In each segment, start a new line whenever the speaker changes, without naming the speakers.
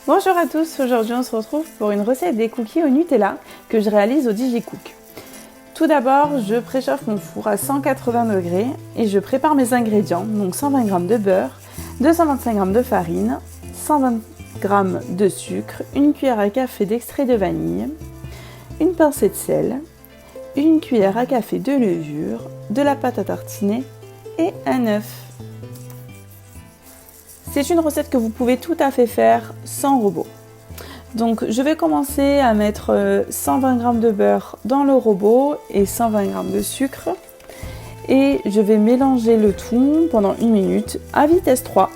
Bonjour à tous, aujourd'hui on se retrouve pour une recette des cookies au Nutella que je réalise au DigiCook. Tout d'abord, je préchauffe mon four à 180 degrés et je prépare mes ingrédients, donc 120 g de beurre, 225 g de farine, 120 g de sucre, une cuillère à café d'extrait de vanille, une pincée de sel, une cuillère à café de levure, de la pâte à tartiner et un œuf. C'est une recette que vous pouvez tout à fait faire sans robot. Donc je vais commencer à mettre 120 g de beurre dans le robot et 120 g de sucre. Et je vais mélanger le tout pendant 1 minute à vitesse 3.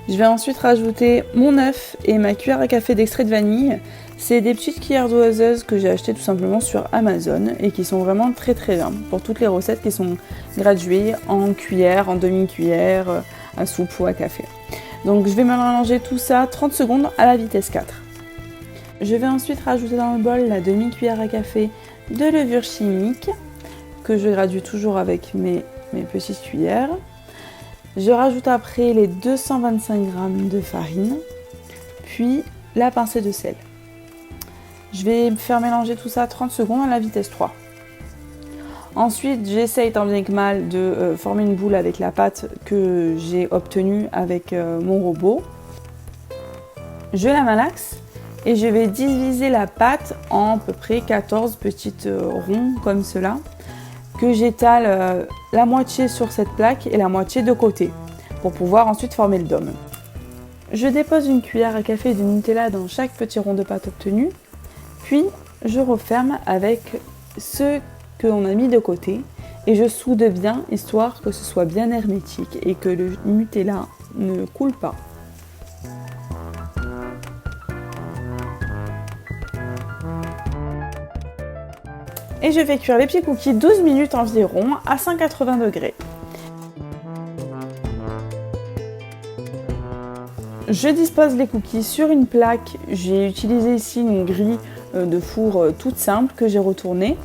Je vais ensuite rajouter mon œuf et ma cuillère à café d'extrait de vanille. C'est des petites cuillères doseuses que j'ai achetées tout simplement sur Amazon et qui sont vraiment très bien pour toutes les recettes qui sont graduées en cuillère, en demi-cuillère, à soupe ou à café. Donc je vais mélanger tout ça 30 secondes à la vitesse 4. Je vais ensuite rajouter dans le bol la demi-cuillère à café de levure chimique que je gradue toujours avec mes petites cuillères. Je rajoute après les 225 g de farine, puis la pincée de sel. Je vais faire mélanger tout ça 30 secondes à la vitesse 3. Ensuite, j'essaye tant bien que mal de former une boule avec la pâte que j'ai obtenue avec mon robot. Je la malaxe et je vais diviser la pâte en à peu près 14 petites ronds comme cela, que j'étale la moitié sur cette plaque et la moitié de côté pour pouvoir ensuite former le dôme. Je dépose une cuillère à café de Nutella dans chaque petit rond de pâte obtenu, puis je referme avec ce qu'on a mis de côté et je soude bien histoire que ce soit bien hermétique et que le Nutella ne coule pas. Et je fais cuire les petits cookies 12 minutes environ à 180 degrés. Je dispose les cookies sur une plaque. J'ai utilisé ici une grille de four toute simple que j'ai retournée.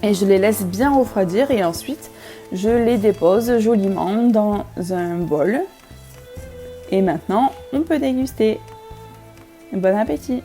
Et je les laisse bien refroidir et ensuite je les dépose joliment dans un bol. Et maintenant, on peut déguster. Bon appétit!